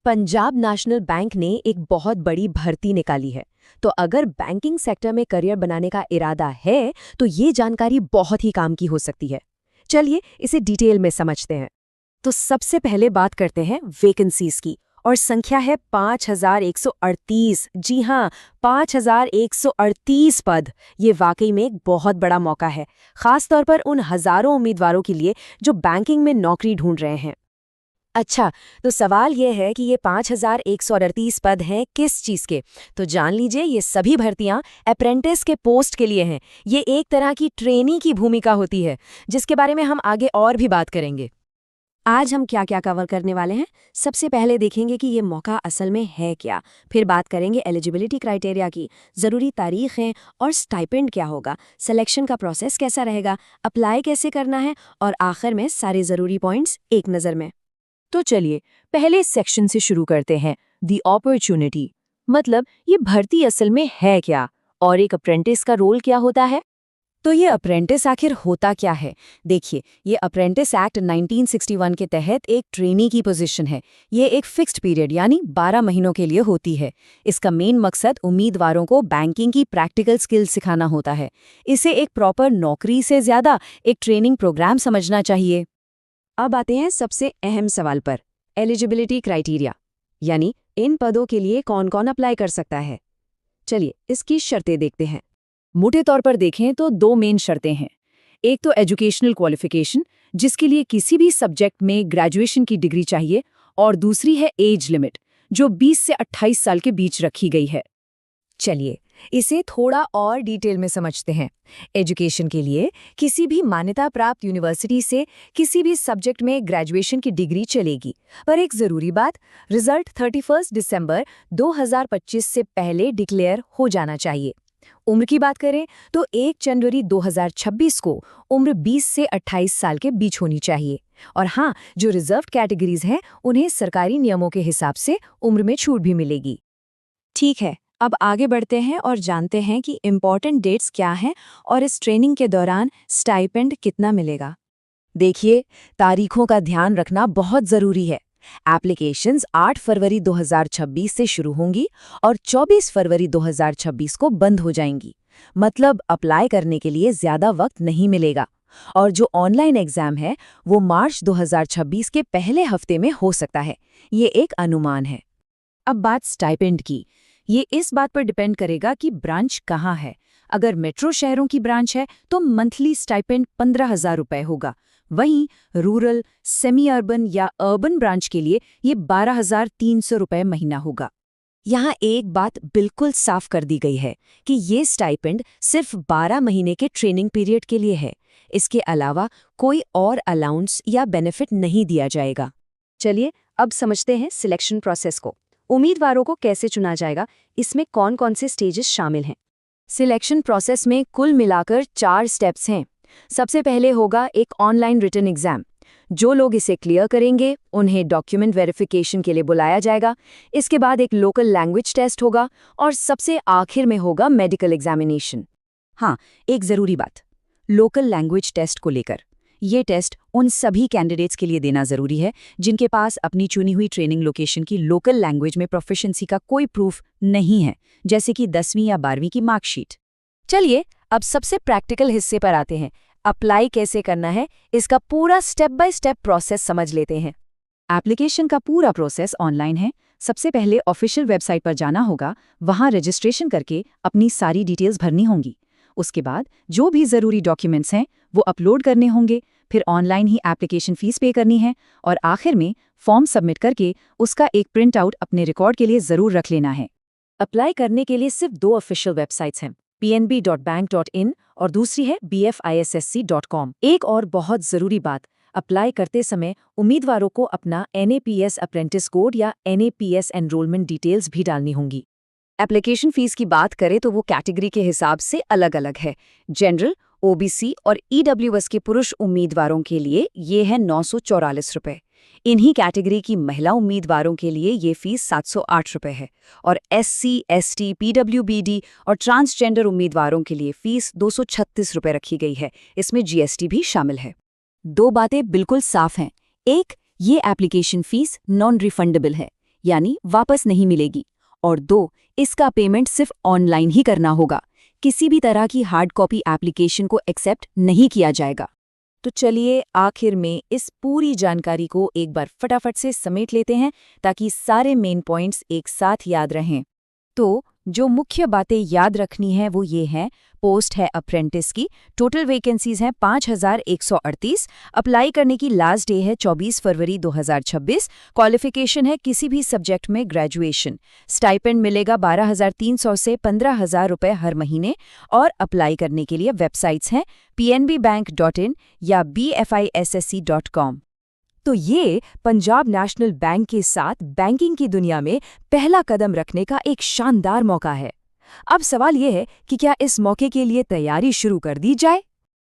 Punjab national bank ने एक बहुत बड़ी भर्ती निकाली है। तो अगर बैंकिंग सेक्टर में करियर बनाने का इरादा है तो ये जानकारी बहुत ही काम की हो सकती है। चलिए इसे डिटेल में समझते हैं। तो सबसे पहले बात करते हैं वैकेंसीज की, और संख्या है 5138। जी हाँ, 5138 पद। ये वाकई में एक बहुत बड़ा मौका है, खास तौर पर उन हजारों उम्मीदवारों के लिए जो बैंकिंग में नौकरी ढूंढ रहे हैं। अच्छा, तो सवाल ये है कि ये 5138 पद हैं किस चीज़ के? तो जान लीजिए, ये सभी भर्तियां अप्रेंटिस के पोस्ट के लिए हैं। ये एक तरह की ट्रेनी की भूमिका होती है, जिसके बारे में हम आगे और भी बात करेंगे। आज हम क्या क्या कवर करने वाले हैं? सबसे पहले देखेंगे कि ये मौका असल में है क्या। फिर बात करेंगे एलिजिबिलिटी क्राइटेरिया की, ज़रूरी तारीखें और स्टाइपेंड क्या होगा, सिलेक्शन का प्रोसेस कैसा रहेगा, अप्लाई कैसे करना है, और आखिर में सारे ज़रूरी पॉइंट्स एक नज़र में। तो चलिए पहले सेक्शन से शुरू करते हैं, दी अपॉर्चुनिटी। मतलब ये भर्ती असल में है क्या, और एक अप्रेंटिस का रोल क्या होता है? तो ये अप्रेंटिस आखिर होता क्या है? देखिए, ये अप्रेंटिस एक्ट 1961 के तहत एक ट्रेनी की पोजीशन है। ये एक फिक्स्ड पीरियड यानी 12 महीनों के लिए होती है। इसका मेन मकसद उम्मीदवारों को बैंकिंग की प्रैक्टिकल स्किल्स सिखाना होता है। इसे एक प्रॉपर नौकरी से ज्यादा एक ट्रेनिंग प्रोग्राम समझना चाहिए। अब आते हैं सबसे अहम सवाल पर, एलिजिबिलिटी क्राइटेरिया, यानी इन पदों के लिए कौन कौन अप्लाई कर सकता है। चलिए इसकी शर्तें देखते हैं। मोटे तौर पर देखें तो दो मेन शर्तें हैं। एक तो एजुकेशनल क्वालिफिकेशन, जिसके लिए किसी भी सब्जेक्ट में ग्रेजुएशन की डिग्री चाहिए, और दूसरी है एज लिमिट, जो 20 से 28 साल के बीच रखी गई है। चलिए इसे थोड़ा और डिटेल में समझते हैं। एजुकेशन के लिए किसी भी मान्यता प्राप्त यूनिवर्सिटी से किसी भी सब्जेक्ट में ग्रेजुएशन की डिग्री चलेगी, पर एक ज़रूरी बात, रिजल्ट 31 दिसंबर 2025 से पहले डिक्लेयर हो जाना चाहिए। उम्र की बात करें तो 1 जनवरी 2026 को उम्र 20 से 28 साल के बीच होनी चाहिए। और हाँ, जो रिजर्व कैटेगरीज हैं उन्हें सरकारी नियमों के हिसाब से उम्र में छूट भी मिलेगी। ठीक है, अब आगे बढ़ते हैं और जानते हैं कि इम्पॉर्टेंट डेट्स क्या हैं और इस ट्रेनिंग के दौरान स्टाइपेंड कितना मिलेगा। देखिए, तारीखों का ध्यान रखना बहुत ज़रूरी है। एप्लीकेशंस 8 फरवरी 2026 से शुरू होंगी और 24 फरवरी 2026 को बंद हो जाएंगी। मतलब अप्लाई करने के लिए ज़्यादा वक्त नहीं मिलेगा। और जो ऑनलाइन एग्ज़ाम है वो मार्च 2026 के पहले हफ्ते में हो सकता है। ये एक अनुमान है। अब बात स्टाइपेंड की। ये इस बात पर डिपेंड करेगा कि ब्रांच कहाँ है। अगर मेट्रो शहरों की ब्रांच है तो मंथली स्टाइपेंड 15,000 रुपये होगा। वहीं रूरल, सेमी अर्बन या अर्बन ब्रांच के लिए ये 12,300 रुपये महीना होगा। यहाँ एक बात बिल्कुल साफ कर दी गई है कि ये स्टाइपेंड सिर्फ 12 महीने के ट्रेनिंग पीरियड के लिए है। इसके अलावा कोई और अलाउंस या बेनिफिट नहीं दिया जाएगा। चलिए अब समझते हैं सिलेक्शन प्रोसेस को। उम्मीदवारों को कैसे चुना जाएगा, इसमें कौन कौन से स्टेजेस शामिल हैं। सिलेक्शन प्रोसेस में कुल मिलाकर 4 स्टेप्स हैं। सबसे पहले होगा एक ऑनलाइन रिटन एग्जाम। जो लोग इसे क्लियर करेंगे उन्हें डॉक्यूमेंट वेरिफिकेशन के लिए बुलाया जाएगा। इसके बाद एक लोकल लैंग्वेज टेस्ट होगा और सबसे आखिर में होगा मेडिकल एग्जामिनेशन। हाँ, एक ज़रूरी बात, लोकल लैंग्वेज टेस्ट को लेकर। ये टेस्ट उन सभी कैंडिडेट्स के लिए देना ज़रूरी है जिनके पास अपनी चुनी हुई ट्रेनिंग लोकेशन की लोकल लैंग्वेज में प्रोफिशिएंसी का कोई प्रूफ नहीं है, जैसे कि 10वीं या 12वीं की मार्कशीट। चलिए अब सबसे प्रैक्टिकल हिस्से पर आते हैं। अप्लाई कैसे करना है, इसका पूरा स्टेप बाय स्टेप प्रोसेस समझ लेते हैं। एप्लीकेशन का पूरा प्रोसेस ऑनलाइन है। सबसे पहले ऑफिशियल वेबसाइट पर जाना होगा, वहाँ रजिस्ट्रेशन करके अपनी सारी डिटेल्स भरनी होंगी। उसके बाद जो भी ज़रूरी डॉक्यूमेंट्स हैं वो अपलोड करने होंगे। फिर ऑनलाइन ही एप्लीकेशन फ़ीस पे करनी है और आखिर में फॉर्म सबमिट करके उसका एक प्रिंट आउट अपने रिकॉर्ड के लिए ज़रूर रख लेना है। अप्लाई करने के लिए सिर्फ 2 ऑफिशियल वेबसाइट्स हैं, pnb.bank.in और दूसरी है bfissc.com। एक और बहुत ज़रूरी बात, अप्लाई करते समय उम्मीदवारों को अपना NAPS अप्रेंटिस कोड या NAPS एनरोलमेंट डिटेल्स भी डालनी होंगी। एप्लीकेशन फ़ीस की बात करें तो वो कैटेगरी के हिसाब से अलग अलग है। जनरल, OBC और EWS के पुरुष उम्मीदवारों के लिए ये है 944 रुपये। इन्हीं कैटेगरी की महिला उम्मीदवारों के लिए ये फीस 708 रुपये है। और SC, ST, PWBD और ट्रांसजेंडर उम्मीदवारों के लिए फीस 236 रुपये रखी गई है। इसमें GST भी शामिल है। 2 बातें बिल्कुल साफ हैं। एक, ये एप्लीकेशन फ़ीस नॉन रिफंडेबल है। यानी वापस नहीं मिलेगी। और 2, इसका पेमेंट सिर्फ ऑनलाइन ही करना होगा, किसी भी तरह की हार्ड कॉपी एप्लीकेशन को एक्सेप्ट नहीं किया जाएगा। तो चलिए आखिर में इस पूरी जानकारी को एक बार फटाफट से समेट लेते हैं ताकि सारे मेन पॉइंट्स एक साथ याद रहें। तो जो मुख्य बातें याद रखनी है वो ये हैं। पोस्ट है अप्रेंटिस की, टोटल वैकेंसीज हैं 5138, अप्लाई करने की लास्ट डे है 24 फरवरी 2026, क्वालिफिकेशन है किसी भी सब्जेक्ट में ग्रेजुएशन, स्टाइपेंड मिलेगा 12,300 से 15,000 रुपये हर महीने, और अप्लाई करने के लिए वेबसाइट्स हैं pnbbank.in या bfissc.com। तो ये पंजाब नेशनल बैंक के साथ बैंकिंग की दुनिया में पहला कदम रखने का एक शानदार मौका है। अब सवाल ये है कि क्या इस मौके के लिए तैयारी शुरू कर दी जाए?